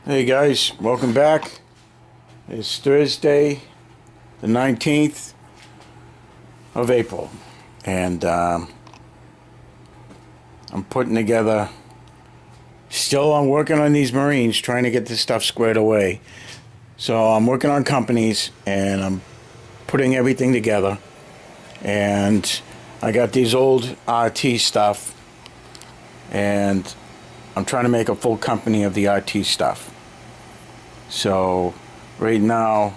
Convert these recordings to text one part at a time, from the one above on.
Hey guys, welcome back. It's Thursday, the 19th of April, and I'm putting together, I'm working on these Marines, trying to get this stuff squared away. So I'm working on companies, and I'm putting everything together, and I got these old RT stuff, and I'm trying to make a full company of the RT stuff. So right now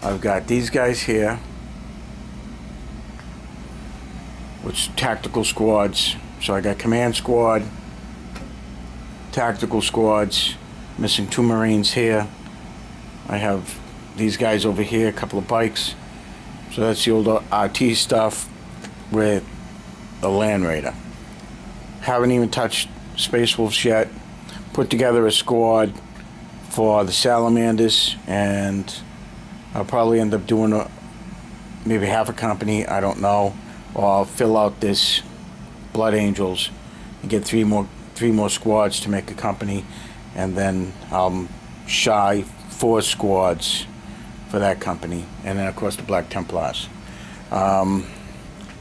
I've got these guys here, which tactical squads. So I got command squad, tactical squads, missing 2 Marines here. I have these guys over here, a couple of bikes. So that's the old RT stuff with a Land Raider. Haven't even touched Space Wolves yet. Put together a squad for the Salamanders, and I'll probably end up doing maybe half a company, I don't know, or I'll fill out this Blood Angels and get three more squads to make a company, and then I'll shy 4 squads for that company, and then of course the Black Templars.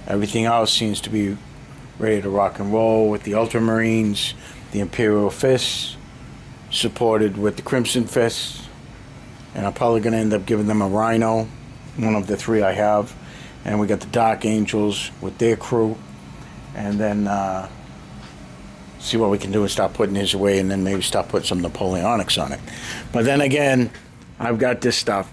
Everything else seems to be ready to rock and roll with the Ultramarines, the Imperial Fists, supported with the Crimson Fists, and I'm probably going to end up giving them a Rhino, one of the 3 I have, and we got the Dark Angels with their crew, and then see what we can do and start putting his away, and then maybe start putting some Napoleonics on it. But then again, I've got this stuff.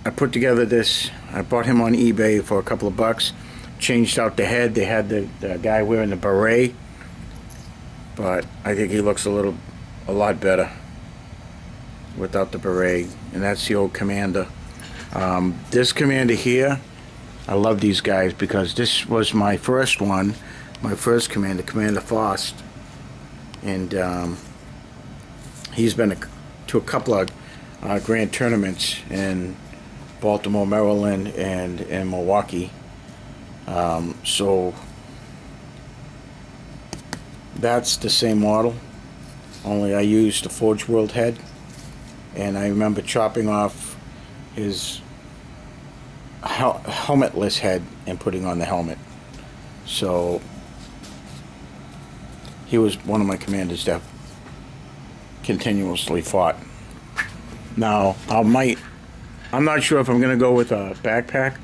I put together this, I bought him on eBay for a couple of bucks, changed out the head. They had the guy wearing the beret, but I think he looks a lot better without the beret, and that's the old commander. This commander here, I love these guys because this was my first one, my first commander, Commander Faust, and he's been to a couple of grand tournaments in Baltimore, Maryland, and in Milwaukee. So that's the same model, only I used the Forge World head, and I remember chopping off his helmetless head and putting on the helmet. So he was one of my commanders that continuously fought. Now I'm not sure if I'm going to go with a backpack,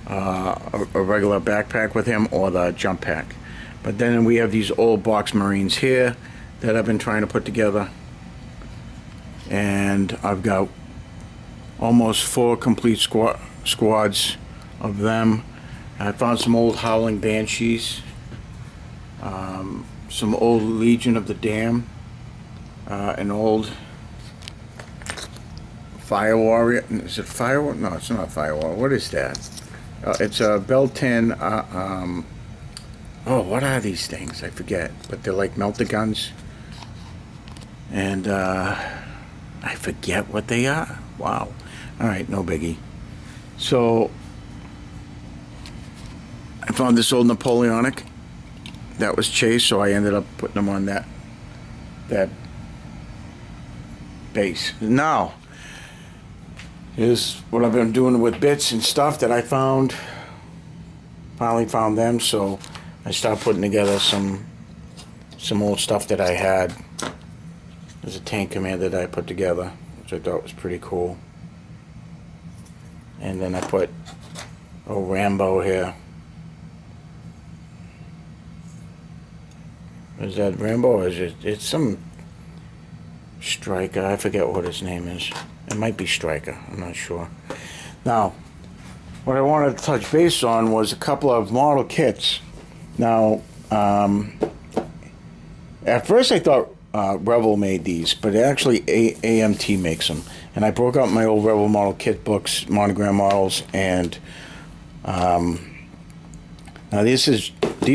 a regular backpack with him, or the jump pack. But then we have these old box Marines here that I've been trying to put together, and I've got almost 4 complete squads of them. I found some old Howling Banshees, some old Legion of the Dam, an old Fire Warrior. Is it Fire Warrior? No, it's not Fire Warrior. What is that? It's a Belton. Oh, what are these things? I forget. But they're like melter guns. And I forget what they are. Wow. Alright, no biggie. So I found this old Napoleonic that was chased, so I ended up putting them on that base. Now, here's what I've been doing with bits and stuff that I found. Finally found them, so I started putting together some old stuff that I had. There's a tank commander that I put together, which I thought was pretty cool. And then I put old Rambo here. Is that Rambo, or is it's some Striker? I forget what his name is. It might be Striker, I'm not sure. Now, what I wanted to touch base on was a couple of model kits. Now, at first I thought Rebel made these, but actually AMT makes them. And I broke out my old Rebel model kit books, monogram models, and now these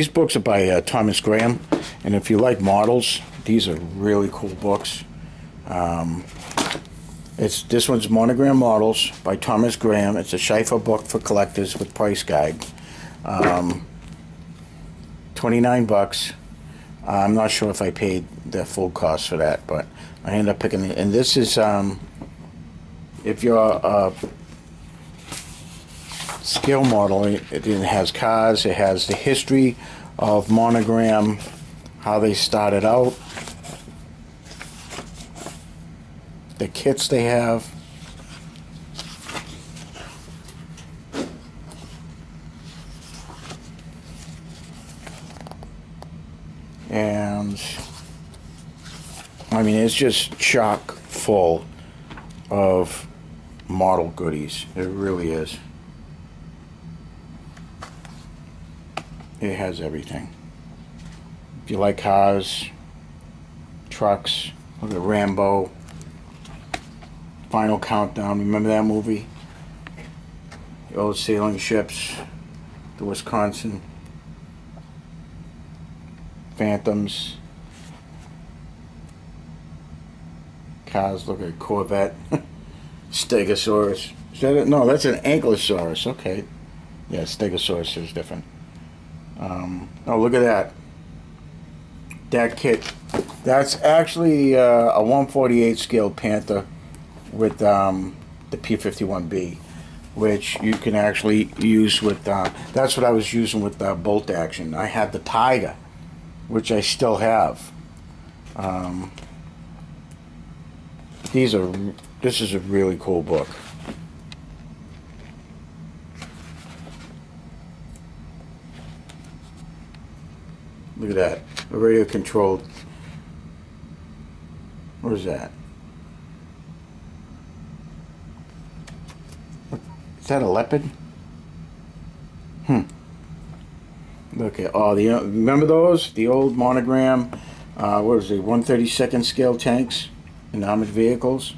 books are by Thomas Graham, and if you like models, these are really cool books. This one's Monogram Models by Thomas Graham. It's a Schiffer book for collectors with price guide. $29. I'm not sure if I paid the full cost for that, but I ended up picking it. And this is, if you're a scale model, it has cars, it has the history of Monogram, how they started out, the kits they have. And I mean, it's just chock full of model goodies. It really is. It has everything. If you like cars, trucks, look at Rambo, Final Countdown. Remember that movie? The old sailing ships, the Wisconsin Phantoms, cars. Look at Corvette, Stegosaurus. Is that it? No, that's an Ankylosaurus. Okay, yeah, Stegosaurus is different. Oh, look at that. That kit. That's actually a 1/48 scale Panther with the P-51B, which you can actually use with. That's what I was using with bolt action. I had the Tiger, which I still have. This is a really cool book. Look at that. A radio controlled. What is that? Is that a leopard? Look at remember those? The old Monogram, what was it, 1/32 scale tanks and armored vehicles?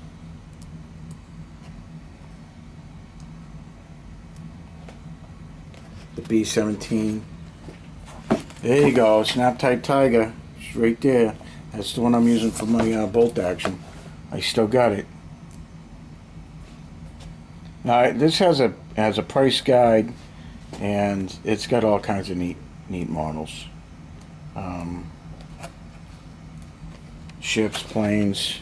The B-17. There you go, Snap-Type Tiger. It's right there. That's the one I'm using for my bolt action. I still got it. Now this has a price guide, and it's got all kinds of neat models. Ships, planes.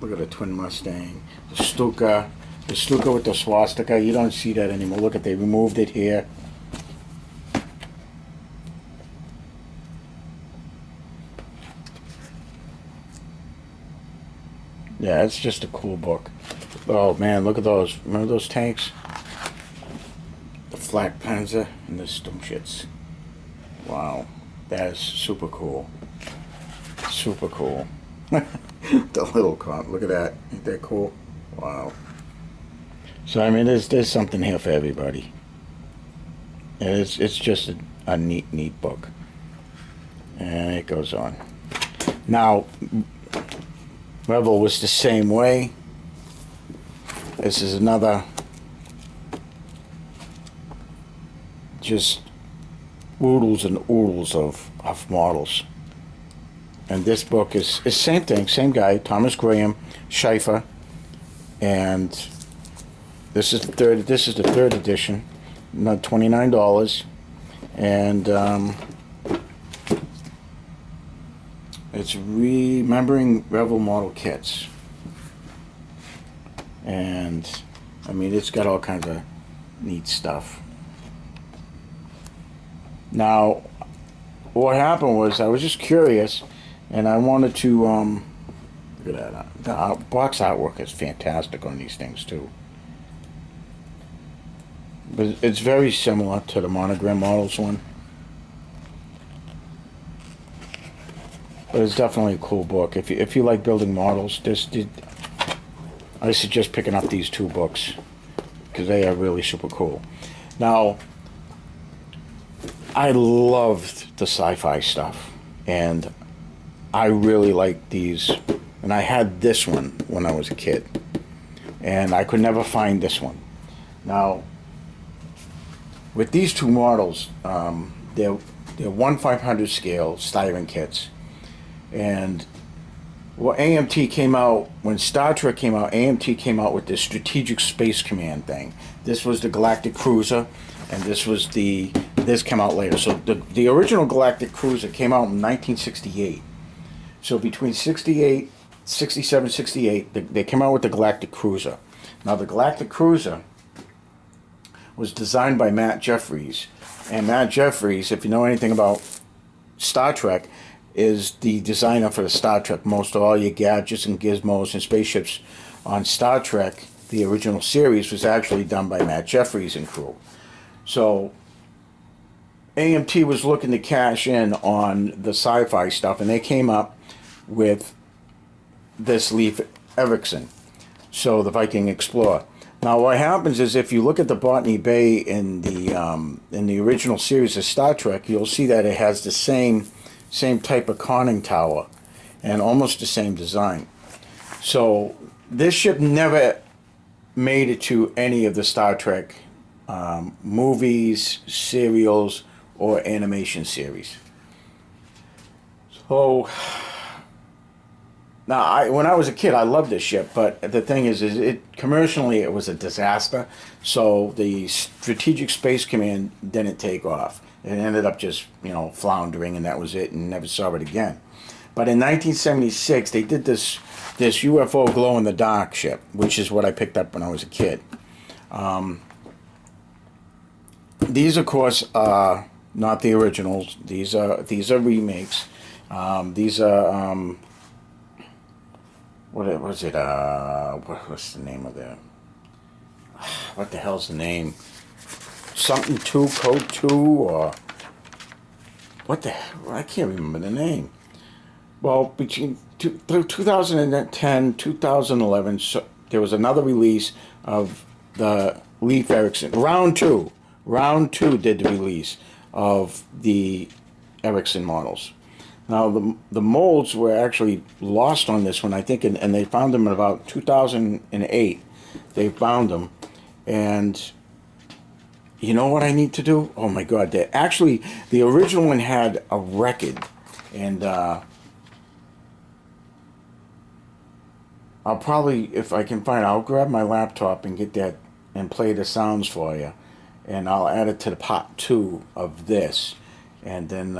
Look at the twin Mustang. The Stuka with the swastika. You don't see that anymore. Look at, they removed it here. Yeah, it's just a cool book. Oh man, look at those. Remember those tanks? The Flak Panzer and the Sturmschütze. Wow, that is super cool. Super cool. The little cop. Look at that. Ain't that cool? Wow. So I mean, there's something here for everybody. And it's just a neat book. And it goes on. Now, Revel was the same way. This is another just oodles and oodles of models. And this book is same thing, same guy, Thomas Graham, Schaefer, and this is the third edition, not $29, and it's remembering Revel model kits. And I mean, it's got all kinds of neat stuff. Now, what happened was I was just curious, and I wanted to look at that. The box artwork is fantastic on these things too. But it's very similar to the Monogram Models one. But it's definitely a cool book. If you like building models, I suggest picking up these two books because they are really super cool. Now, I loved the sci-fi stuff, and I really like these. And I had this one when I was a kid, and I could never find this one. Now, with these two models, they're 1/500 scale styrene kits. And well, AMT came out, when Star Trek came out, AMT came out with this Strategic Space Command thing. This was the Galactic Cruiser. and this came out later. So the original Galactic Cruiser came out in 1968. So between 67, 68, they came out with the Galactic Cruiser. Now the Galactic Cruiser was designed by Matt Jeffries, and Matt Jeffries, if you know anything about Star Trek, is the designer for the Star Trek. Most of all your gadgets and gizmos and spaceships on Star Trek, the original series, was actually done by Matt Jeffries and crew. So AMT was looking to cash in on the sci-fi stuff, and they came up with this Leif Erickson, so the Viking Explorer. Now what happens is, if you look at the Botany Bay in the original series of Star Trek, you'll see that it has the same type of conning tower and almost the same design. So this ship never made it to any of the Star Trek movies, serials, or animation series. So now, when I was a kid, I loved this ship, but the thing is commercially it was a disaster. So the Strategic Space Command didn't take off. It ended up just, floundering, and that was it, and never saw it again. But in 1976, they did this UFO glow-in-the-dark ship, which is what I picked up when I was a kid. These, of course, are not the originals. These are remakes. These are what was it? What's the name of the? What the hell's the name? Something 2, Code 2, or what the hell? I can't remember the name. Well, between 2010, 2011, so there was another release of the Leif Erickson. Round 2 did the release of the Erickson models. Now, the molds were actually lost on this one, I think, and they found them in about 2008. They found them, and you know what I need to do? Oh my God! The original one had a record, and I'll probably, if I can find, I'll grab my laptop and get that and play the sounds for you, and I'll add it to the part 2 of this, and then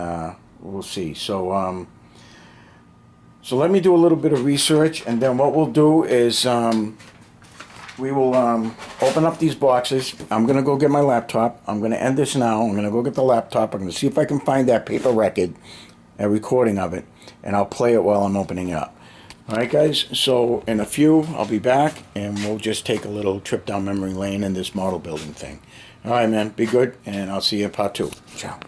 we'll see. So let me do a little bit of research, and then what we'll do is we will open up these boxes. I'm going to go get my laptop. I'm going to end this now. I'm going to go get the laptop. I'm going to see if I can find that paper record, a recording of it, and I'll play it while I'm opening it up. All right, guys, so in a few, I'll be back, and we'll just take a little trip down memory lane in this model building thing. All right, man, be good, and I'll see you in part 2. Ciao.